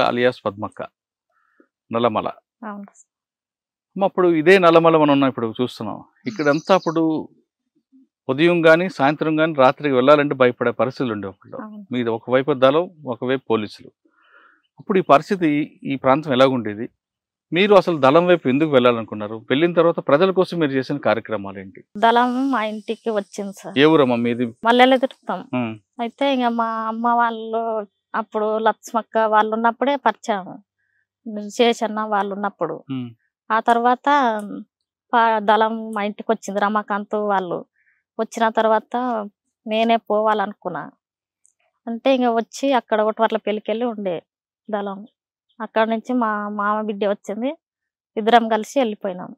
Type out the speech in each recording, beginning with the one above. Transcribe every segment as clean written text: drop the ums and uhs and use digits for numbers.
Alias Padmakka Nallamala. అవును. అప్పుడు ఇదే నల్లమల మనం ఉన్నాం, ఇప్పుడు చూస్తున్నాం. ఇక్కడంతా అప్పుడు ఉదయం కానీ సాయంత్రం కానీ రాత్రికి వెళ్ళాలంటే భయపడే పరిస్థితులు ఉండే అప్పుడు. మీది ఒకవైపు దళం, ఒకవైపు పోలీసులు. అప్పుడు ఈ పరిస్థితి, ఈ ప్రాంతం ఎలాగుండేది? మీరు అసలు దళం వైపు ఎందుకు వెళ్ళాలనుకున్నారు? వెళ్ళిన తర్వాత ప్రజల కోసం మీరు చేసిన కార్యక్రమాలు ఏంటి? దళం మా ఇంటికి వచ్చింది సార్. ఏ ఊరమ్మా మీది? మల్లెలు తిరుగుతాం. అయితే ఇంకా మా అమ్మ వాళ్ళు అప్పుడు లక్ష్మక్క వాళ్ళు ఉన్నప్పుడే పరిచయం, శేషన్న వాళ్ళు ఉన్నప్పుడు. ఆ తర్వాత దళం మా ఇంటికి వచ్చింది, రమాకాంత్ వాళ్ళు వచ్చిన తర్వాత నేనే పోవాలనుకున్నా. అంటే ఇంకా వచ్చి అక్కడ ఒకటి పెళ్ళికెళ్ళి ఉండే దళం. అక్కడ నుంచి మా మామ బిడ్డ వచ్చింది, ఇద్దరం కలిసి వెళ్ళిపోయినాం.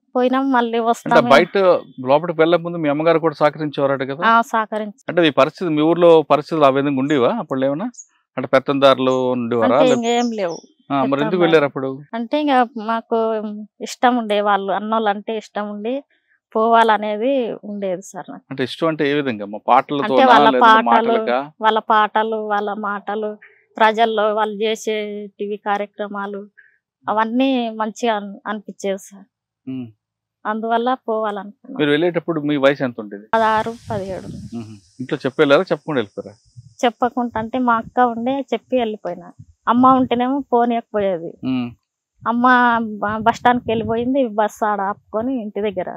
మళ్ళీ వస్తాం. బయట లోపలికి వెళ్ళే ముందు మీ అమ్మగారు కూడా సహకరించేవారట కదా? సహకరించి. అంటే ఈ పరిస్థితి, మీ ఊర్లో పరిస్థితులు ఆ విధంగా ఉండేవా అప్పుడు? ఏమన్నా అంటే పెత్తందారులు ఉండేవారా? ఏం లేవు. మరి ఎందుకు వెళ్ళారు అప్పుడు? అంటే ఇంకా మాకు ఇష్టం ఉండే, వాళ్ళు అన్నోళ్ళు అంటే ఇష్టం ఉండి పోవాలనేది ఉండేది సార్. అంటే ఇష్టం అంటే ఏ విధంగా? పాటలతో, వాళ్ళ పాటలు, వాళ్ళ మాటలు, ప్రజల్లో వాళ్ళు చేసే టీవీ కార్యక్రమాలు అవన్నీ మంచిగా అనిపించేది సార్. అందువల్ల పోవాలనుకున్నాను. మీరు వెళ్ళేటప్పుడు మీ వయసు ఎంత ఉండేది? 16, 17. ఇంట్లో చెప్పి వెళ్ళారా, చెప్పకుండా వెళ్ళిపోయారా? చెప్పకుండా, అంటే మా అక్క ఉండే చెప్పి వెళ్ళిపోయినా. అమ్మ ఉంటేనేమో పోనీయకపోయేది. అమ్మ బస్ స్టాండ్కి వెళ్ళిపోయింది, బస్సు ఆడ ఆపుకొని ఇంటి దగ్గర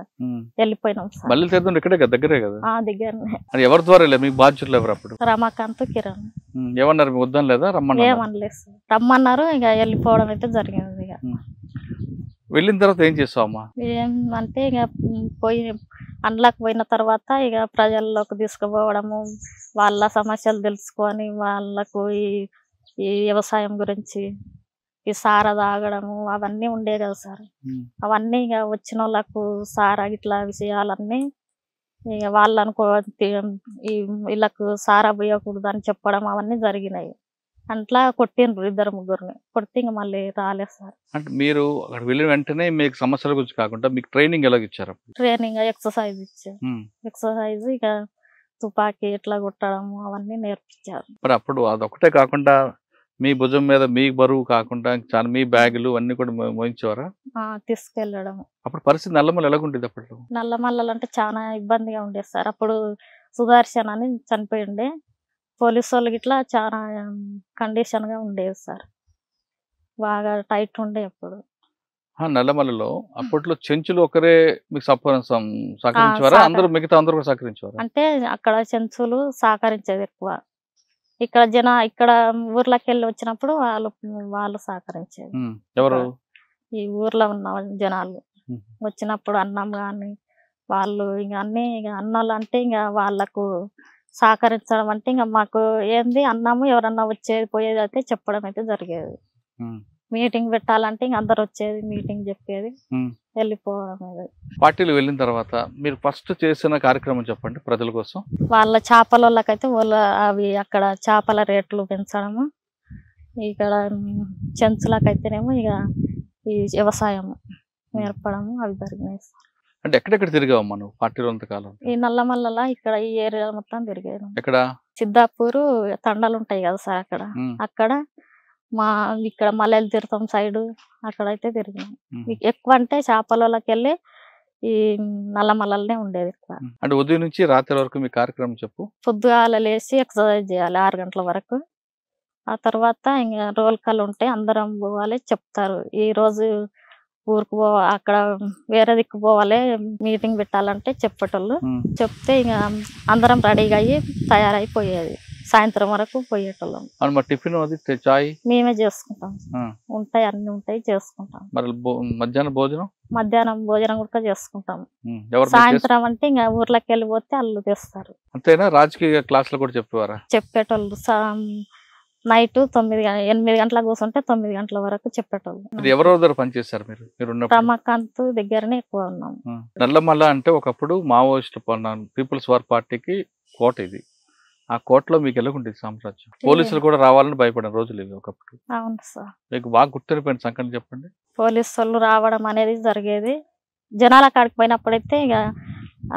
వెళ్ళిపోయినాం సార్. మళ్ళీ తీర్థం ఇక్కడే కదా, దగ్గరే కదా? దగ్గరనే. ఎవరి ద్వారా వెళ్ళారు? మీకు బాధ్యతలు ఎవరు అప్పుడు? రమాకాంత్, కిరణ్. ఏమన్నారు? వద్దాం లేదా రమ్మన్నారు? ఏమనలేదు సార్, రమ్మన్నారు. ఇక వెళ్ళిపోవడం అయితే జరిగింది. ఇక వెళ్ళిన తర్వాత ఏం చేస్తావమ్మా? ఏమంటే ఇక అందులోకి పోయిన తర్వాత ఇక ప్రజల్లోకి తీసుకుపోవడము, వాళ్ళ సమస్యలు తెలుసుకొని వాళ్ళకు ఈ వ్యవసాయం గురించి, ఈ సారా తాగడము అవన్నీ ఉండే కదా సార్. అవన్నీ ఇక వచ్చిన వాళ్ళకు సారా ఇట్లా విషయాలన్నీ ఇక వాళ్ళను వీళ్ళకు సారా పోయకూడదు అని చెప్పడం అవన్నీ జరిగినాయి. అట్లా కొట్టిండ్రు 2, 3 కొడితే ఇంక మళ్ళీ రాలేదు సార్. అంటే మీరు అక్కడ వెళ్ళిన వెంటనే మీకు సమస్యల గురించి కాకుండా మీకు ట్రైనింగ్ ఎలా ఇచ్చారు? ట్రైనింగ్, ఎక్సర్సైజ్ ఇచ్చారు. ఎక్సర్సైజ్ ఇక తుపాకీ ఎట్లా కొట్టడము అవన్నీ నేర్పించారు. మరి అప్పుడు అదొకటే కాకుండా మీ భుజం మీద మీ బరువు కాకుండా చాలా మీ బ్యాగులు అన్ని కూడా మోయించేవారా? తీసుకెళ్ళడం. అప్పుడు పరిస్థితి నల్లమల్ల ఎలాగుండేది అప్పుడు? నల్లమల్లలు అంటే చాలా ఇబ్బందిగా ఉండేది సార్. అప్పుడు సుదర్శన్ అని చనిపోయి ఉండే. పోలీసు వాళ్ళకి ఇట్లా చాలా కండిషన్ గా ఉండేది సార్, బాగా టైట్ ఉండే అప్పుడు. నల్లమల్లలో అప్పట్లో చెంచులు ఒకరే మీకు సహకరించేవారా? అందరూ మిగతా అందరూ కూడా సహకరించేవారు? అంటే అక్కడ చెంచులు సహకరించేది ఎక్కువ. ఇక్కడ ఇక్కడ ఊర్లోకి వెళ్ళి వచ్చినప్పుడు వాళ్ళు సహకరించేది. ఎవరు? ఈ ఊర్లో ఉన్న జనాలు వచ్చినప్పుడు అన్నం కానీ వాళ్ళు ఇక అన్ని అన్నాళ్ళు అంటే ఇక వాళ్ళకు సహకరించడం అంటే ఇంకా మాకు ఏంది అన్నము ఎవరన్నా వచ్చేది పోయేది అయితే చెప్పడం అయితే జరిగేది. మీటింగ్ పెట్టాలంటే ఇంక అందరు వచ్చేది, మీటింగ్ చెప్పేది, వెళ్ళిపోవడం. పార్టీలు వెళ్ళిన తర్వాత మీరు ఫస్ట్ చేసిన కార్యక్రమం చెప్పండి ప్రజల కోసం. వాళ్ళ చేపల వాళ్ళకైతే అవి అక్కడ చేపల రేట్లు పెంచడము, ఇక్కడ చెంచులకైతేనేమో ఇక ఈ వ్యవసాయం నేర్పడము అవి జరిగినాయి. అంటే ఎక్కడెక్కడ తిరిగావమ్మా నువ్వు పార్టీలో అంతకాలం? ఈ నల్లమల్ల ఇక్కడ ఈ ఏరియా మొత్తం తిరిగాను. ఎక్కడ? సిద్ధాపూర్ తండాలు ఉంటాయి కదా సార్, అక్కడ మా ఇక్కడ మల్లెలు తీర్థం సైడ్ అక్కడైతే తిరిగాం. ఎక్కువ అంటే చేపలకి వెళ్ళి ఈ నల్లమల్లనే ఉండేది ఎక్కువ. అంటే ఉదయం నుంచి రాత్రి వరకు మీ కార్యక్రమం చెప్పు. పొద్దుగాల లేసి ఎక్సర్సైజ్ చేయాలి 6 గంటల వరకు. ఆ తర్వాత ఇంకా రోల్ కాల్ ఉంటే అందరం పోవాలి, చెప్తారు ఈ రోజు ఊరికి అక్కడ వేరే దిక్కు పోవాలి, మీటింగ్ పెట్టాలంటే చెప్పేటోళ్ళు. చెప్తే ఇక అందరం రెడీగా అయ్యి తయారైపోయేది, సాయంత్రం వరకు పోయేటోళ్ళం. టిఫిన్ అది చాయ్ మేమే చేసుకుంటాం, ఉంటాయి అన్ని ఉంటాయి చేసుకుంటాం. మధ్యాహ్నం భోజనం కూడా చేసుకుంటాం. సాయంత్రం అంటే ఇంకా ఊర్లోకి వెళ్ళిపోతే వాళ్ళు తెస్తారు. అంతేనా? రాజకీయ క్లాసులు కూడా చెప్పేవారా? చెప్పేటోళ్ళు. నైట్ 8 గంటలకు కూర్చుంటే 9 గంటల వరకు చెప్పేటోళ్ళు. ఎవరెవరు పనిచేశారు మీరు? రమాకాంత్ దగ్గరనే ఎక్కువ ఉన్నాం. నల్లమల్ల అంటే ఒకప్పుడు మావోయిస్ట్ పీపుల్స్ వార్ పార్టీకి కోట ఇది. ఆ కోటలో మీకు ఎలాగుండేది సామ్రాజ్యం? పోలీసులు కూడా రావాలని భయపడిన రోజులు ఇవి ఒకప్పుడు. అవును సార్. మీకు బాగా గుర్తుండిపోయిన సంఘటన చెప్పండి. పోలీసు వాళ్ళు రావడం అనేది జరిగేది. జనాల కాడికి పోయినప్పుడైతే ఇక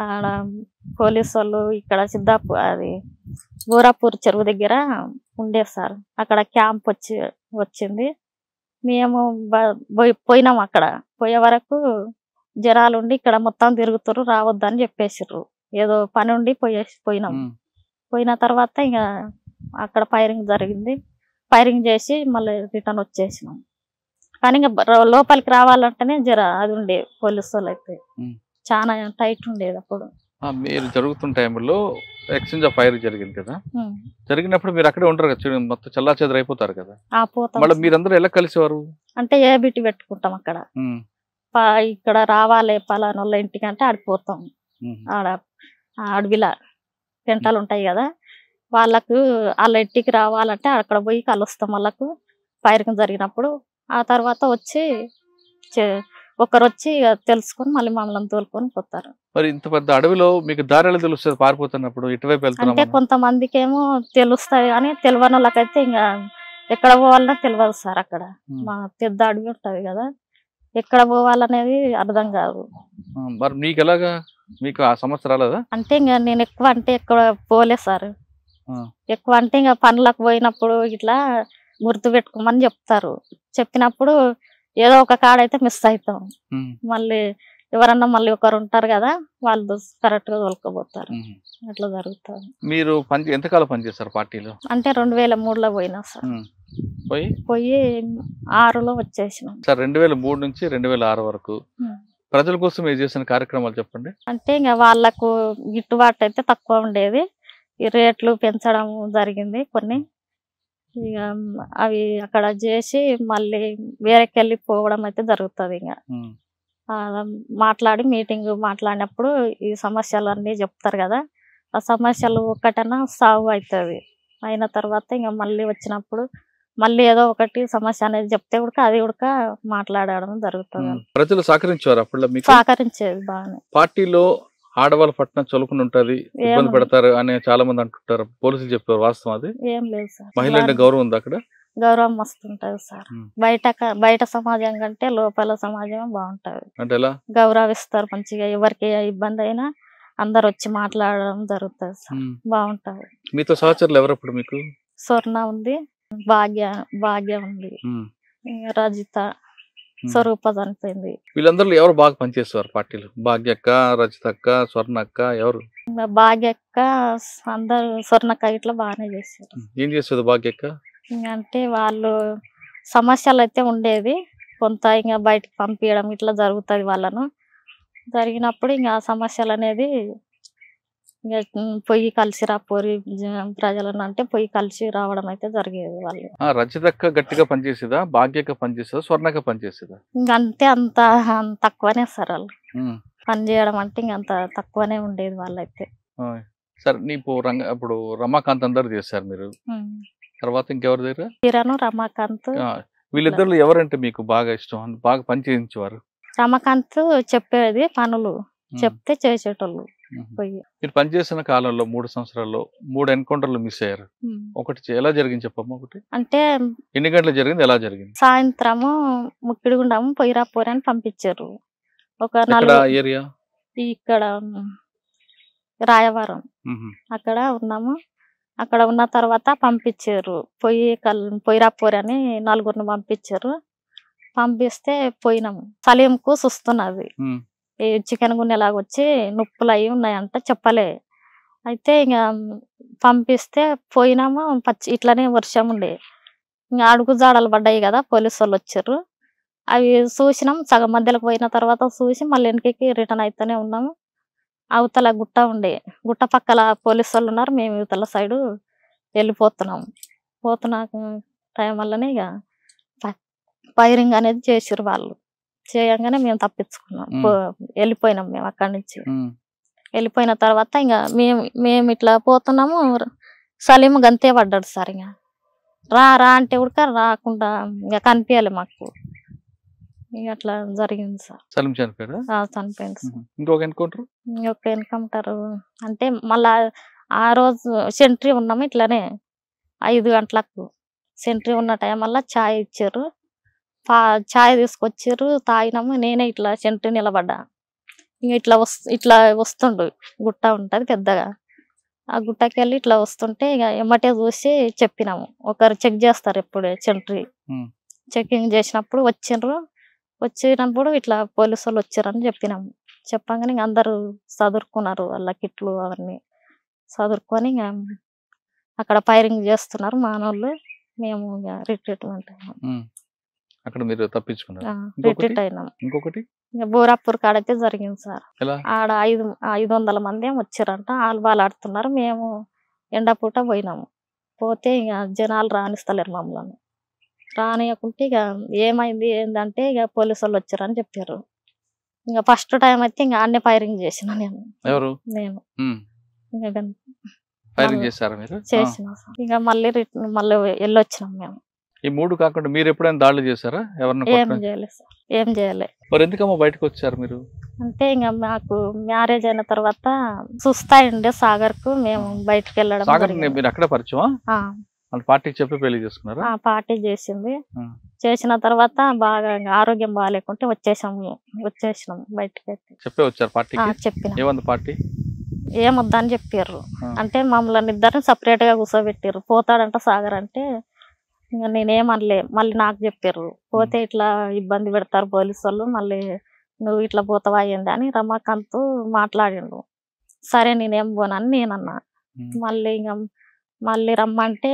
ఆడ పోలీసు వాళ్ళు ఇక్కడ సిద్ధాపూర్ అది గోరాపూర్ చెరువు దగ్గర ఉండే సార్, అక్కడ క్యాంప్ వచ్చింది. మేము పోయినాం. అక్కడ పోయే వరకు జనాలు ఉండి ఇక్కడ మొత్తం తిరుగుతారు, రావద్దని చెప్పేసారు. ఏదో పని ఉండి పోయినాం. పోయిన తర్వాత ఇక అక్కడ ఫైరింగ్ జరిగింది. ఫైరింగ్ చేసి మళ్ళీ రిటర్న్ వచ్చేసినాం. కానీ ఇంకా లోపలికి రావాలంటేనే అది ఉండే పోలీసు వాళ్ళు అయితే చాలా టైట్ ఉండేది అప్పుడు. మీరు జరుగుతున్న టైంలో ఎక్స్చేంజ్ ఆఫ్ ఫైర్ జరిగింది కదా, జరిగినప్పుడు మీరు అక్కడే ఉంటారు కదా, మొత్తం చల్లా చెదరు అయిపోతారు కదా, మళ్ళీ మీరందరూ ఎలా కలిసేవారు? అంటే ఏబిటి పెట్టుకుంటాం అక్కడ. ఇక్కడ రావాలి పలానా వాళ్ళ ఇంటికి అంటే ఆడిపోతాం. ఆడ అడవిలా పెంటలు ఉంటాయి కదా, వాళ్ళకు వాళ్ళ ఇంటికి రావాలంటే అక్కడ పోయి కలుస్తాం. వాళ్ళకు ఫైరింగ్ జరిగినప్పుడు ఆ తర్వాత వచ్చి ఒకరు వచ్చి తెలుసుకొని మళ్ళీ మమ్మల్ని తోలుకొని పోతారు. మరి ఇంత పెద్ద అడవిలో మీకు దారి ఎలా తెలుస్తుంది పారిపోతున్నప్పుడు? ఇటువైపు వెళ్తున్నాం అంటే కొంతమందికి ఏమో తెలుస్తాయి కానీ తెలియని వాళ్ళకైతే ఇంకా ఎక్కడ పోవాలన్నా తెలియదు సార్. అక్కడ మా పెద్ద అడవి ఉంటది కదా, ఎక్కడ పోవాలనేది అర్థం కాదు. మరి మీకు ఎలాగా, మీకు ఆ సమస్య రాలేదా? అంటే ఇంకా నేను ఎక్కువ అంటే ఎక్కడ పోలే సార్. ఎక్కువ అంటే ఇంకా పనులకు పోయినప్పుడు ఇట్లా గుర్తు పెట్టుకోమని చెప్తారు. చెప్పినప్పుడు ఏదో ఒక కాడైతే మిస్ అవుతాం. మళ్ళీ ఎవరన్నా మళ్ళీ ఒకరు ఉంటారు కదా, వాళ్ళు కరెక్ట్ గా తోలుకోబోతారు. అట్లా జరుగుతుంది. మీరు ఎంతకాలం పనిచేస్తారు పార్టీలో? అంటే 2003లో పోయినా సార్. పోయి 6లో వచ్చేసినాం సార్. 2003 నుంచి 2006 వరకు ప్రజల కోసం మీరు చేసిన కార్యక్రమాలు చెప్పండి. అంటే ఇంకా వాళ్ళకు గిట్టుబాటు అయితే తక్కువ ఉండేది. ఈ రేట్లు పెంచడం జరిగింది కొన్ని. ఇక అవి అక్కడ చేసి మళ్ళీ వేరేకి వెళ్ళిపోవడం అయితే జరుగుతుంది. ఇంకా మాట్లాడి మీటింగ్ మాట్లాడినప్పుడు ఈ సమస్యలు అన్నీ చెప్తారు కదా, ఆ సమస్యలు ఒక్కటన్నా సాల్వ్ అవుతుంది. అయిన తర్వాత ఇంకా మళ్ళీ వచ్చినప్పుడు మళ్ళీ ఏదో ఒకటి సమస్య అనేది చెప్తే కూడా అది కూడా మాట్లాడడం జరుగుతుంది. ప్రజలు సహకరించారు అప్పుడు? సహకరించేది బాగానే. పార్టీలో ఆడవాళ్ళ పట్ల చొలుకుని ఉంటది, ఇబ్బంది పెడతారు అని చాలా మంది అంటుంటారు. పోలీసులు చెప్పారు, వాస్తవం అది? ఏం లేదు సార్. మహిళ అంటే గౌరవం ఉంది అక్కడ? గౌరవం మస్తుంటది సార్. బయట సమాజం కంటే లోపల సమాజం బాగుంటది. అంటే ఎలా గౌరవిస్తారు మంచిగా. ఎవరికి ఇబ్బంది అయినా అందరు వచ్చి మాట్లాడడం జరుగుతుంది సార్. బాగుంటది. మీతో సహచరులు ఎవరప్పుడు మీకు? స్వర్ణ ఉంది, భాగ్య ఉంది, రజిత, స్వరూప చనిపోయింది. వీళ్ళందరూ ఎవరు బాగా పనిచేస్తారు పార్టీలో? భాగ్యక్క, రజితక్క, స్వర్ణక్క ఎవరు? భాగ్యక్క, అందరు స్వర్ణక్క ఇట్లా బాగానే చేశారు. ఏం చేస్తుంది భాగ్యక్క? అంటే వాళ్ళు సమస్యలు అయితే ఉండేది కొంత, ఇంకా బయటకు పంపించడం ఇట్లా జరుగుతుంది వాళ్ళను. జరిగినప్పుడు ఇంకా సమస్యలు అనేది ఇంకా పొయ్యి కలిసి రాపోరి ప్రజలను అంటే పొయ్యి కలిసి రావడం అయితే జరిగేది. వాళ్ళు రజితక్క గట్టిగా పనిచేసేదా, భాగ్యక్క పనిచేసేదా, స్వర్ణక్క పనిచేసేదా? ఇంకంతే అంత తక్కువనే సార్. వాళ్ళు పని చేయడం అంటే ఇంకంత తక్కువనే ఉండేది వాళ్ళైతే. సరే, ఇప్పుడు రమాకాంత్ అందరు చేశారు మీరు, తర్వాత ఇంకెవరి దగ్గర? కిరణ్, రమాకాంత్. వీళ్ళిద్దరు ఎవరంటే మీకు బాగా ఇష్టం, బాగా పని చేయించేవారు? రమాకాంత్ చెప్పేది పనులు, చెప్తే చేసేటోళ్ళు. మీరు పనిచేసిన కాలంలో 3 సంవత్సరాల్లో 3 ఎన్కౌంటర్లు మిస్ అయ్యారు. ఒకటి ఎలా జరిగింది చెప్పమ్మా? ఒకటి అంటే ఎన్ని గంటలకు జరిగింది, ఎలా జరిగింది? సాయంత్రము ముక్కిడిగుండము పొయ్యిరాపోరి అని పంపించారు. ఒక ఏరియా ఇక్కడ రాయవరం అక్కడ ఉన్నాము. అక్కడ ఉన్న తర్వాత పంపించారు. పొయ్యిరాపోరి అని 4గురిని పంపించారు. పంపిస్తే పోయినాము. సలీంకు చూస్తున్నది, చికెన్ గున్నెలాగా వచ్చి నొప్పులు అయి ఉన్నాయంట, చెప్పలే. అయితే ఇంకా పంపిస్తే పోయినాము. ఇట్లనే వర్షం ఉండే, ఇంకా అడుగు జాడలు పడ్డాయి కదా, పోలీసు వాళ్ళు వచ్చారు. అవి చూసినాం. సగం మధ్యలోకి పోయిన తర్వాత చూసి మళ్ళీ వెనకకి రిటర్న్ అయితేనే ఉన్నాము. అవతల గుట్ట ఉండే, గుట్ట పక్కల పోలీసు వాళ్ళు ఉన్నారు, మేము ఇవతల సైడు వెళ్ళిపోతున్నాము. పోతున్న టైం వల్లనే ఇక ఫైరింగ్ అనేది చేసిరు వాళ్ళు. చేయగానే మేము తప్పించుకున్నాం, వెళ్ళిపోయినాం మేము అక్కడి నుంచి. వెళ్ళిపోయిన తర్వాత ఇంకా మేము ఇట్లా పోతున్నాము. సలీం గంతే పడ్డాడు సార్. ఇంకా రా అంటే కూడా రాకుండా ఇంకా కనిపించాలి మాకు. ఇక అట్లా జరిగింది సార్. సలీం చనిపోయాడు? చనిపోయింది సార్. ఇంకొక ఎన్కౌంటర్ అంటే మళ్ళా ఆ రోజు సెంట్రీ ఉన్నాము. ఇట్లానే 5 గంటలకు సెంట్రీ ఉన్న టైం వల్ల ఛాయ్ ఇచ్చారు. ఛాయ్ తీసుకొచ్చారు, తాగినాము. నేనే ఇట్లా సెంట్రీ నిలబడ్డా. ఇంకా ఇట్లా వస్తుండు, గుట్ట ఉంటది పెద్దగా. ఆ గుట్టకి వెళ్ళి ఇట్లా వస్తుంటే ఇక ఎమ్మటే చూసి చెప్పినాము. ఒకరు చెక్ చేస్తారు ఎప్పుడే సెంట్రీ. చెకింగ్ చేసినప్పుడు వచ్చినప్పుడు ఇట్లా పోలీసు వాళ్ళు వచ్చారని చెప్పినాము. చెప్పంగానే ఇంక అందరూ చదురుకున్నారు వాళ్ళ కిట్లు అవన్నీ చదురుకొని ఇంక అక్కడ ఫైరింగ్ చేస్తున్నారు మానోళ్ళు. మేము ఇక రిట్రీట్మెంట్ అయినాం. అక్కడ మీరు తప్పించుకున్నారు. రిట్రీట్ అయినాం. ఇంకొకటి ఇక బోరాపూర్ కాడైతే జరిగింది సార్. ఎలా ఆడ 500 మంది ఏమో వచ్చారంట. వాళ్ళు ఆడుతున్నారు. మేము ఎండపూట పోయినాము. పోతే ఇక జనాలు రానిస్తలేరు మమ్మల్ని. రానియకుంటే ఇక ఏమైంది ఏందంటే ఇక పోలీసు వాళ్ళు వచ్చారని చెప్పారు. ఇంకా ఫస్ట్ టైం అయితే ఇంకా అన్నీ ఫైరింగ్ చేసిన నేను. ఎవరు నేను ఇంకా ఫైరింగ్ చేశారా మీరు? చేసిన సార్. ఇక మళ్ళీ వెళ్ళొచ్చినాం మేము. ఈ 3 కాకుండా మీరు ఎప్పుడైనా దాడులు చేశారా? ఎవరిని ఏం చేయలేదు సార్. ఏం చేయలే. మరి ఎందుకమ్మా బయటకు వచ్చారు మీరు? అంటే ఇంకా మాకు మ్యారేజ్ అయిన తర్వాత చూస్తా ఉండే సాగర్ కు మేము బయటకు వెళ్ళడం. సాగర్ మీరు అక్కడ పరిచయమా? పార్టీకి చెప్పి పెళ్లి చేసుకున్నారా? పార్టీ చేసింది. చేసిన తర్వాత బాగా ఆరోగ్యం బాగాలేకుంటే వచ్చేసినాం బయటకి. చెప్పే వచ్చారు పార్టీకి? చెప్పిన. ఏమంది పార్టీ? ఏమొద్దని చెప్పారు. అంటే మమ్మల్ని ఇద్దరిని సపరేట్ గా కూర్చోబెట్టారు. పోతాడంట సాగర్ అంటే ఇంకా నేనేమనలే. మళ్ళీ నాకు చెప్పారు పోతే ఇట్లా ఇబ్బంది పెడతారు పోలీసు వాళ్ళు, మళ్ళీ నువ్వు ఇట్లా పోతావా ఏంది అని రమాకాంత్ మాట్లాడిండు. సరే నేనేం పోనని నేనన్నా. మళ్ళీ రమ్మంటే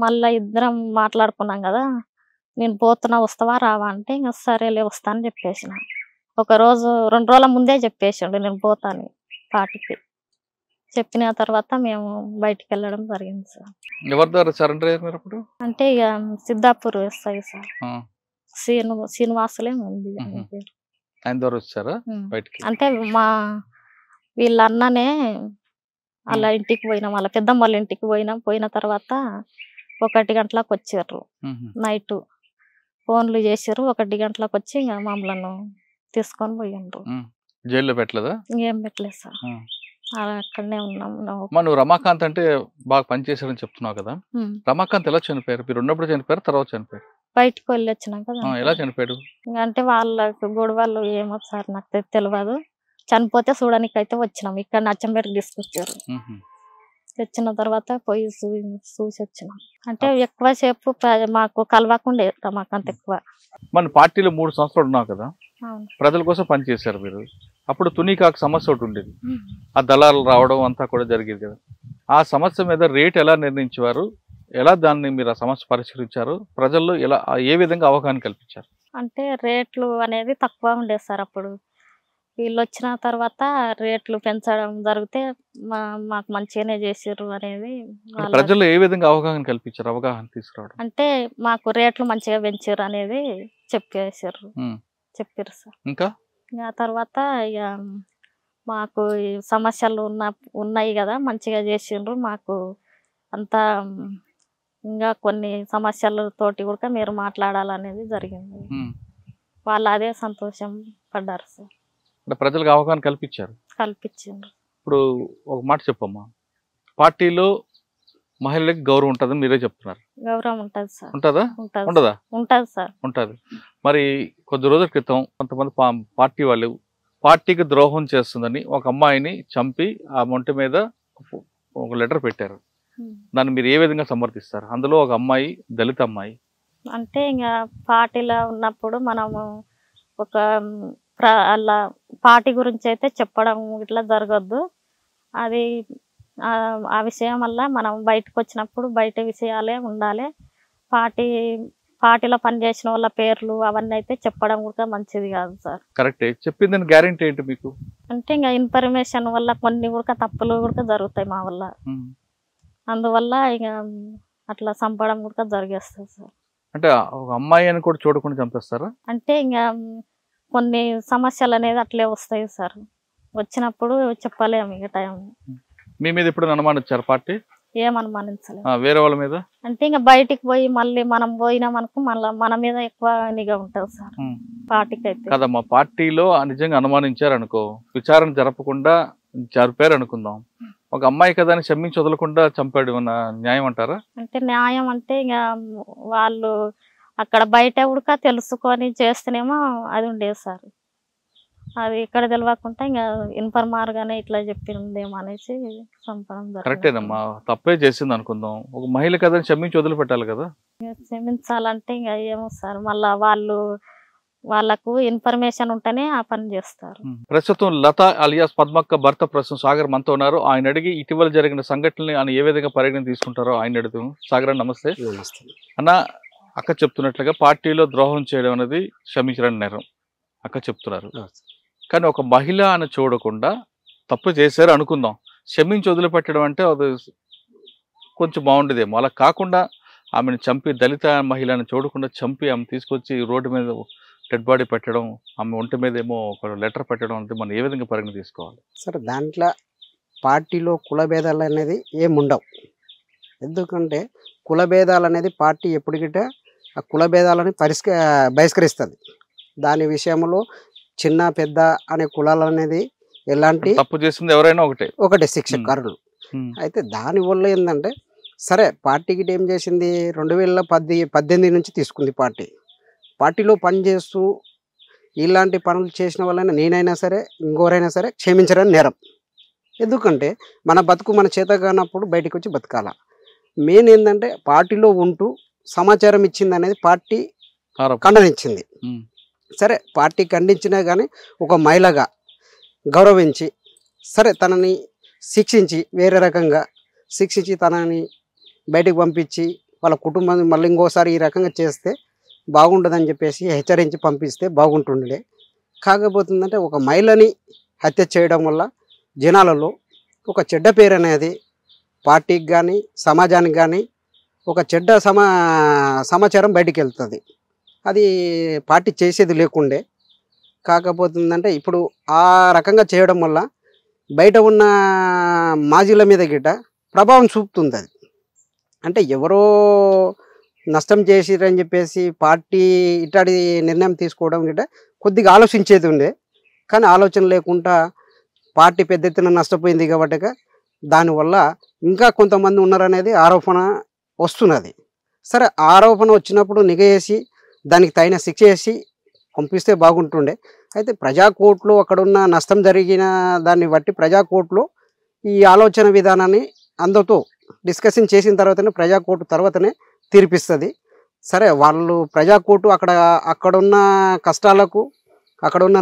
మళ్ళీ ఇద్దరం మాట్లాడుకున్నాం కదా, నేను పోతున్నా వస్తావా రావా అంటే ఇంకా సరేలే వస్తా అని చెప్పేసిన. 2 రోజుల ముందే చెప్పేసిండు నేను పోతాను పార్టీకి. చెప్పిన తర్వాత మేము బయటికి వెళ్ళడం జరిగింది సార్. ఎవరి ద్వారా సరెండర్ అయ్యారు మీరు అప్పుడు? అంటే ఇక సిద్ధాపూర్ వస్తాయి సార్. శ్రీనివాసులే ఉంది ఆయన ద్వారా వచ్చారా బయటికి? అంటే వీళ్ళ అన్ననే వాళ్ళ ఇంటికి పోయినాం, వాళ్ళ పెద్దమ్మ వాళ్ళ ఇంటికి పోయిన తర్వాత 1 గంటలకు వచ్చారు. నైట్ ఫోన్లు చేసారు. 1 గంటలకు వచ్చి ఇంకా మమ్మల్ని తీసుకొని పోయిండ్రు. జైల్లో పెట్టలేదా? ఇంకేం పెట్టలేదు సార్. అక్కడనే ఉన్నాం. నువ్వు రమాకాంత్ అంటే బాగా పనిచేశారని చెప్తున్నావు కదా, రమాకాంత్ ఎలా చనిపోయారు? మీరు ఉన్నప్పుడు చనిపోయారు, తర్వాత చనిపోయారు? బయటకు వెళ్ళి వచ్చినాం కదా. ఎలా చనిపోయాడు? అంటే వాళ్ళకు గొడవలు ఏమో సార్ నాకు తెలియదు. చనిపోతే చూడడానికి అయితే వచ్చినాం. ఇక్కడ నచ్చంపేటకి తీసుకొచ్చారు. తెచ్చిన తర్వాత పోయి చూసి వచ్చినాం. అంటే ఎక్కువసేపు మాకు కలవకుండే రమాకాంత్ ఎక్కువ. మన పార్టీలో 3 సంవత్సరాలు ఉన్నావు కదా, ప్రజల కోసం పనిచేశారు మీరు. అప్పుడు తునికాకు సమస్య ఒకటి ఉండేది, ఆ దళాలు రావడం అంతా కూడా జరిగేది కదా. ఆ సమస్య మీద రేట్ ఎలా నిర్ణయించేవారు? ఎలా దాన్ని మీరు ఆ సమస్య పరిష్కరించారు? ప్రజల్లో ఎలా ఏ విధంగా అవగాహన కల్పించారు? అంటే రేట్లు అనేది తక్కువ ఉండేది సార్. అప్పుడు వీళ్ళు వచ్చిన తర్వాత రేట్లు పెంచడం జరిగితే మాకు మంచిగానే చేసారు అనేది. ప్రజల్లో ఏ విధంగా అవగాహన కల్పించారు? అవగాహన తీసుకురావడం అంటే మాకు రేట్లు మంచిగా పెంచారు అనేది చెప్పారు సార్. ఇంకా తర్వాత ఇక మాకు ఈ సమస్యలు ఉన్నాయి కదా, మంచిగా చేసిండ్రు మాకు అంతా. ఇంకా కొన్ని సమస్యలతోటి కూడా మీరు మాట్లాడాలనేది జరిగింది. వాళ్ళు అదే సంతోషం పడ్డారు సార్. ప్రజలకు అవగాహన కల్పించారు. ఇప్పుడు ఒక మాట చెప్పమ్మా, పార్టీలో మహిళలకు గౌరవం ఉంటుందని మీరే చెప్తున్నారు. గౌరవం ఉంటుంది సార్. ఉంటుందా? ఉండదా? ఉంటుంది సార్. ఉంటుంది. మరి కొద్ది రోజుల క్రితం కొంతమంది పార్టీ వాళ్ళు పార్టీకి ద్రోహం చేస్తుందని ఒక అమ్మాయిని చంపి ఆ మొంటి మీద ఒక లెటర్ పెట్టారు. దాన్ని మీరు ఏ విధంగా సమర్థిస్తారు? అందులో ఒక అమ్మాయి దళిత అమ్మాయి. అంటే ఇంకా పార్టీలో ఉన్నప్పుడు మనము ఒక అలా పార్టీ గురించి అయితే చెప్పడం ఇట్లా జరగద్దు. అది ఆ విషయం వల్ల మనం బయటకు వచ్చినప్పుడు బయట విషయాలే ఉండాలి. పార్టీలో పనిచేసిన వాళ్ళ పేర్లు అవన్నీ అయితే చెప్పడం కూడా మంచిది కాదు సార్. కరెక్ట్. చెప్పిందని గ్యారెంటీ ఏంటి మీకు? అంటే ఇంకా ఇన్ఫర్మేషన్ వల్ల కొన్ని కూడా తప్పులు కూడా జరుగుతాయి మా వల్ల. అందువల్ల ఇక అట్లా చంపడం కూడా జరిగేస్తుంది సార్. అంటే ఒక అమ్మాయి అని కూడా చూడకుండా చంపేస్తారా? అంటే ఇంకా కొన్ని సమస్యలు అనేది అట్లే వస్తాయి సార్. వచ్చినప్పుడు చెప్పలేము ఇక టైం. మీ మీద ఎప్పుడు అనుమానించారు పార్టీ? ఏం అనుమానించలేదు. వేరే వాళ్ళ మీద? అంటే ఇంకా బయటికి పోయి మళ్ళీ మనం పోయినామనుకో మళ్ళీ మన మీద ఎక్కువ నిఘా ఉంటుంది సార్ పార్టీకి అయితే. కదమ్మా, పార్టీలో నిజంగా అనుమానించారు అనుకో, విచారణ జరపకుండా జరిపారు అనుకుందాం, ఒక అమ్మాయి కదా అని క్షమించి వదలకుండా చంపాడు, న్యాయం అంటారా? అంటే న్యాయం అంటే ఇక వాళ్ళు అక్కడ బయట ఉడక తెలుసుకొని చేస్తేనేమో అది ఉండేది సార్. అది ఇక్కడ తెలియకుండా ఇంకా ఇన్ఫర్మర్ గానే ఇట్లా చెప్పిందేమో అనేసి చంపడం కరెక్టేనమ్మా, తప్పే చేసింది అనుకుందాం. ఒక మహిళ కదా క్షమించి వదిలిపెట్టాలి కదా. క్షమించాలంటే ఇంకా ఏమో సార్, మళ్ళా వాళ్ళకు ఇన్ఫర్మేషన్ ఉంటేనే ఆ పని చేస్తారు. ప్రస్తుతం లత అలియాస్ పద్మక్క భర్త ప్రస్తుతం సాగర్ మనతో ఉన్నారు. ఆయన అడిగి ఇటీవల జరిగిన సంఘటనని ఆయన ఏ విధంగా పరిగణన తీసుకుంటారో ఆయన అడుగుతాం. సాగర్ నమస్తే. అన్న, అక్క చెప్తున్నట్లుగా పార్టీలో ద్రోహం చేయడం అనేది క్షమించడం నేరం అక్క చెప్తున్నారు. కానీ ఒక మహిళ అని చూడకుండా తప్పు చేశారు అనుకుందాం, క్షమించి వదిలిపెట్టడం అంటే అది కొంచెం బాగుండేదేమో. అలా కాకుండా ఆమెను చంపి, దళిత మహిళను చూడకుండా చంపి ఆమె తీసుకొచ్చి రోడ్డు మీద డెడ్ బాడీ పెట్టడం, ఆమె ఒంటి మీద ఏమో ఒక లెటర్ పెట్టడం అంటే మనం ఏ విధంగా పరిగణ తీసుకోవాలి? సరే, దాంట్లో పార్టీలో కుల భేదాలు అనేది ఏముండవు. ఎందుకంటే కుల భేదాలు అనేది పార్టీ ఎప్పటికిట ఆ కుల భేదాలని బహిష్కరిస్తుంది. దాని విషయంలో చిన్న పెద్ద అనే కులాలు అనేది ఎలాంటి తప్పు చేసింది ఎవరైనా ఒకటే శిక్షకారులు. అయితే దానివల్ల ఏంటంటే సరే, పార్టీకి ఏం చేసింది, 2018 నుంచి తీసుకుంది పార్టీలో పనిచేస్తూ ఇలాంటి పనులు చేసిన వాళ్ళైనా నేనైనా సరే ఇంకోరైనా సరే క్షమించడం నేరం. ఎందుకంటే మన బతుకు మన చేత కానప్పుడు బయటకు వచ్చి బతకాల. మెయిన్ ఏంటంటే పార్టీలో ఉంటూ సమాచారం ఇచ్చింది అనేది పార్టీ ఖండనించింది. సరే, పార్టీ ఖండించినా కానీ ఒక మహిళగా గౌరవించి సరే తనని శిక్షించి వేరే రకంగా శిక్షించి తనని బయటకు పంపించి వాళ్ళ కుటుంబాన్ని మళ్ళీ ఇంకోసారి ఈ రకంగా చేస్తే బాగుంటుందని చెప్పేసి హెచ్చరించి పంపిస్తే బాగుంటుండే. కాకపోతుందంటే ఒక మహిళని హత్య చేయడం వల్ల జనాలలో ఒక చెడ్డ పేరు అనేది పార్టీకి కానీ సమాజానికి కానీ ఒక చెడ్డ సమాచారం బయటికి వెళ్తుంది. అది పార్టీ చేసేది లేకుండే. కాకపోతుందంటే ఇప్పుడు ఆ రకంగా చేయడం వల్ల బయట ఉన్న మాజీల మీద గిట్ట ప్రభావం చూపుతుంది. అది అంటే ఎవరో నష్టం చేసిరని చెప్పేసి పార్టీ ఇట్లాంటి నిర్ణయం తీసుకోవడం గిట్ట కొద్దిగా ఆలోచించేది ఉండే. కానీ ఆలోచన లేకుండా పార్టీ పెద్ద ఎత్తున నష్టపోయింది కాబట్టి దానివల్ల ఇంకా కొంతమంది ఉన్నారనేది ఆరోపణ వస్తున్నది. సరే, ఆరోపణ వచ్చినప్పుడు నిఘా వేసి దానికి తగిన శిక్ష వేసి పంపిస్తే బాగుంటుండే. అయితే ప్రజాకోర్టులో అక్కడున్న నష్టం జరిగిన దాన్ని బట్టి ప్రజాకోర్టులో ఈ ఆలోచన విధానాన్ని అందరితో డిస్కషన్ చేసిన తర్వాతనే ప్రజాకోర్టు తర్వాతనే తీర్పిస్తుంది. సరే, వాళ్ళు ప్రజాకోర్టు అక్కడున్న కష్టాలకు అక్కడున్న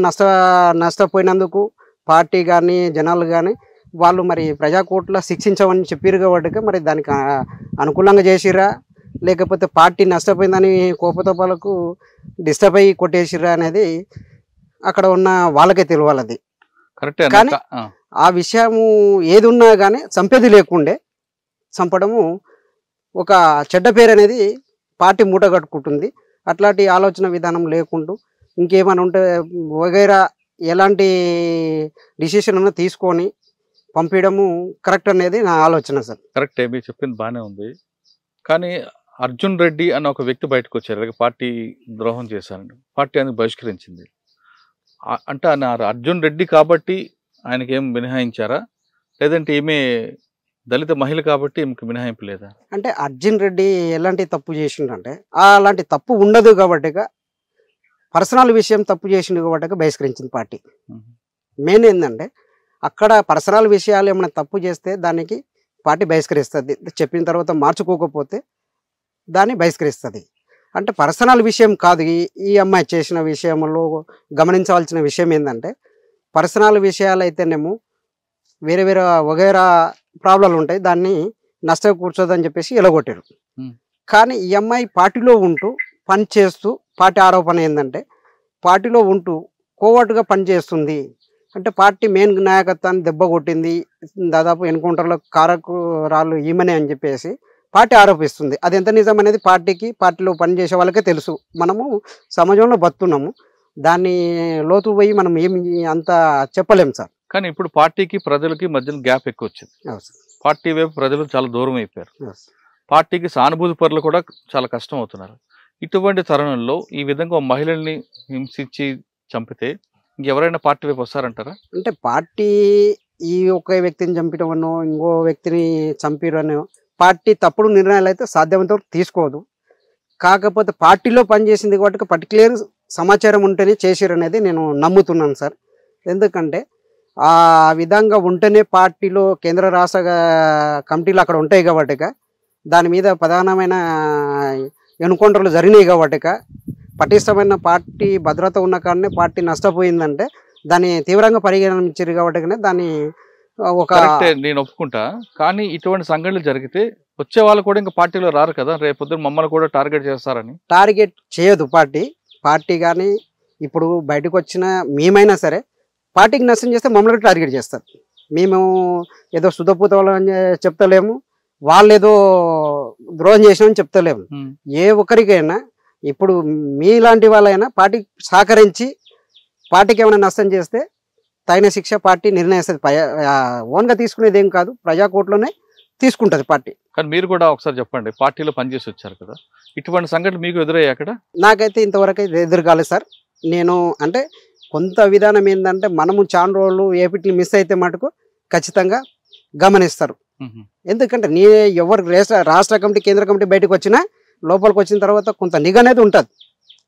నష్టపోయినందుకు పార్టీ కానీ జనాలు కానీ వాళ్ళు మరి ప్రజాకోర్టులో శిక్షించమని చెప్పారు కాబట్టి మరి దానికి అనుకూలంగా చేసిరా లేకపోతే పార్టీ నష్టపోయిందని కోపతోపాలకు డిస్టర్బ్ అయ్యి కొట్టేసిరా అనేది అక్కడ ఉన్న వాళ్ళకే తెలియాలి. కానీ ఆ విషయము ఏది ఉన్నా కానీ చంపేది లేకుండే చంపడము ఒక చెడ్డ పేరు అనేది పార్టీ మూట కట్టుకుంటుంది. అట్లాంటి ఆలోచన విధానం లేకుండా ఇంకేమైనా ఉంటే వగైరా ఎలాంటి డిసిషన్ అన్నా తీసుకొని పంపించడము కరెక్ట్ అనేది నా ఆలోచన సార్. కరెక్టే, మీరు చెప్పింది బాగానే ఉంది. కానీ అర్జున్ రెడ్డి అన్న ఒక వ్యక్తి బయటకు వచ్చారు, పార్టీ ద్రోహం చేశారండి, పార్టీ అనేది బహిష్కరించింది. అంటే అర్జున్ రెడ్డి కాబట్టి ఆయనకి ఏం మినహాయించారా, లేదంటే ఏమే దళిత మహిళ కాబట్టి ఈమెకి మినహాయింపు లేదా? అంటే అర్జున్ రెడ్డి ఎలాంటి తప్పు చేసిండంటే అలాంటి తప్పు ఉండదు కాబట్టి పర్సనల్ విషయం తప్పు చేసిండు కాబట్టి బహిష్కరించింది పార్టీ. మెయిన్ ఏంటంటే అక్కడ పర్సనల్ విషయాలు ఏమైనా తప్పు చేస్తే దానికి పార్టీ బహిష్కరిస్తుంది. చెప్పిన తర్వాత మార్చుకోకపోతే దాన్ని బహిష్కరిస్తుంది. అంటే పర్సనల్ విషయం కాదు. ఈ అమ్మాయి చేసిన విషయంలో గమనించవలసిన విషయం ఏంటంటే పర్సనల్ విషయాలు అయితేనేమో వేరే వేరే వగైరా ప్రాబ్లాలు ఉంటాయి, దాన్ని నష్టం కూర్చోదని చెప్పేసి ఎలగొట్టారు. కానీ ఈ అమ్మాయి పార్టీలో ఉంటూ పని చేస్తూ పార్టీ ఆరోపణ ఏంటంటే పార్టీలో ఉంటూ కోవర్టుగా పనిచేస్తుంది. అంటే పార్టీ మెయిన్ నాయకత్వాన్ని దెబ్బ కొట్టింది, దాదాపు ఎన్కౌంటర్లో కారకురాలు ఈమెనే అని చెప్పేసి పార్టీ ఆరోపిస్తుంది. అది ఎంత నిజం అనేది పార్టీలో పనిచేసే వాళ్ళకే తెలుసు. మనము సమాజంలో బతున్నాము, దాన్ని లోతు పోయి మనం ఏమి అంత చెప్పలేము సార్. కానీ ఇప్పుడు పార్టీకి ప్రజలకి మధ్యన గ్యాప్ ఎక్కువ వచ్చింది. పార్టీ వైపు ప్రజలు చాలా దూరం అయిపోయారు. పార్టీకి సానుభూతి పరులు కూడా చాలా కష్టం అవుతున్నారు. ఇటువంటి తరుణంలో ఈ విధంగా మహిళల్ని హింసించి చంపితే ఇంకెవరైనా పార్టీ వైపు వస్తారంటారా? అంటే పార్టీ ఈ ఒక్క వ్యక్తిని చంపడమనో ఇంకో వ్యక్తిని చంపిరనో పార్టీ తప్పుడు నిర్ణయాలు అయితే సాధ్యమైనంత వరకు తీసుకోదు. కాకపోతే పార్టీలో పనిచేసింది కాబట్టి పర్టికులర్ సమాచారం ఉంటేనే చేసిరు అనేది నేను నమ్ముతున్నాను సార్. ఎందుకంటే ఆ విధంగా ఉంటేనే పార్టీలో కేంద్ర రాష్ట్ర కమిటీలు అక్కడ ఉంటాయి కాబట్టి దాని మీద ప్రధానమైన ఎన్కౌంటర్లు జరిగినాయి కాబట్టి పటిష్టమైన పార్టీ భద్రత ఉన్న కాడనే పార్టీ నష్టపోయిందంటే దాన్ని తీవ్రంగా పరిగణించారు కాబట్టి దాన్ని ఒక నేను ఒప్పుకుంటా. కానీ ఇటువంటి సంఘటనలు జరిగితే వచ్చే వాళ్ళు కూడా ఇంకా పార్టీలో రారు కదా, రేపొద్దున మమ్మల్ని కూడా టార్గెట్ చేస్తారని. టార్గెట్ చేయదు పార్టీ కానీ ఇప్పుడు బయటకు వచ్చిన మేమైనా సరే పార్టీకి నష్టం చేస్తే మమ్మల్ని టార్గెట్ చేస్తారు. మేము ఏదో శుద్ధపూతలని చెప్తలేము, వాళ్ళు ఏదో ద్రోహం చేసినామని చెప్తలేము. ఏ ఒక్కరికైనా ఇప్పుడు మీలాంటి వాళ్ళైనా పార్టీకి సహకరించి పార్టీకి ఏమైనా నష్టం చేస్తే తగిన శిక్ష పార్టీ నిర్ణయిస్తుంది. ఓన్గా తీసుకునేది ఏం కాదు, ప్రజాకోర్టులోనే తీసుకుంటుంది పార్టీ. కానీ మీరు కూడా ఒకసారి చెప్పండి, పార్టీలో పనిచేసి వచ్చారు కదా, ఇటువంటి సంఘటన మీకు ఎదురయ్యాయి అక్కడ? నాకైతే ఇంతవరకు ఎదురు కాలేదు సార్. నేను అంటే కొంత విధానం ఏంటంటే మనము చాలా రోజులు ఏపీటీ మిస్ అయితే మటుకు ఖచ్చితంగా గమనిస్తారు. ఎందుకంటే ఎవరు రాష్ట్ర కమిటీ కేంద్ర కమిటీ బయటకు వచ్చినా లోపలికి వచ్చిన తర్వాత కొంత నిఘా అనేది ఉంటుంది.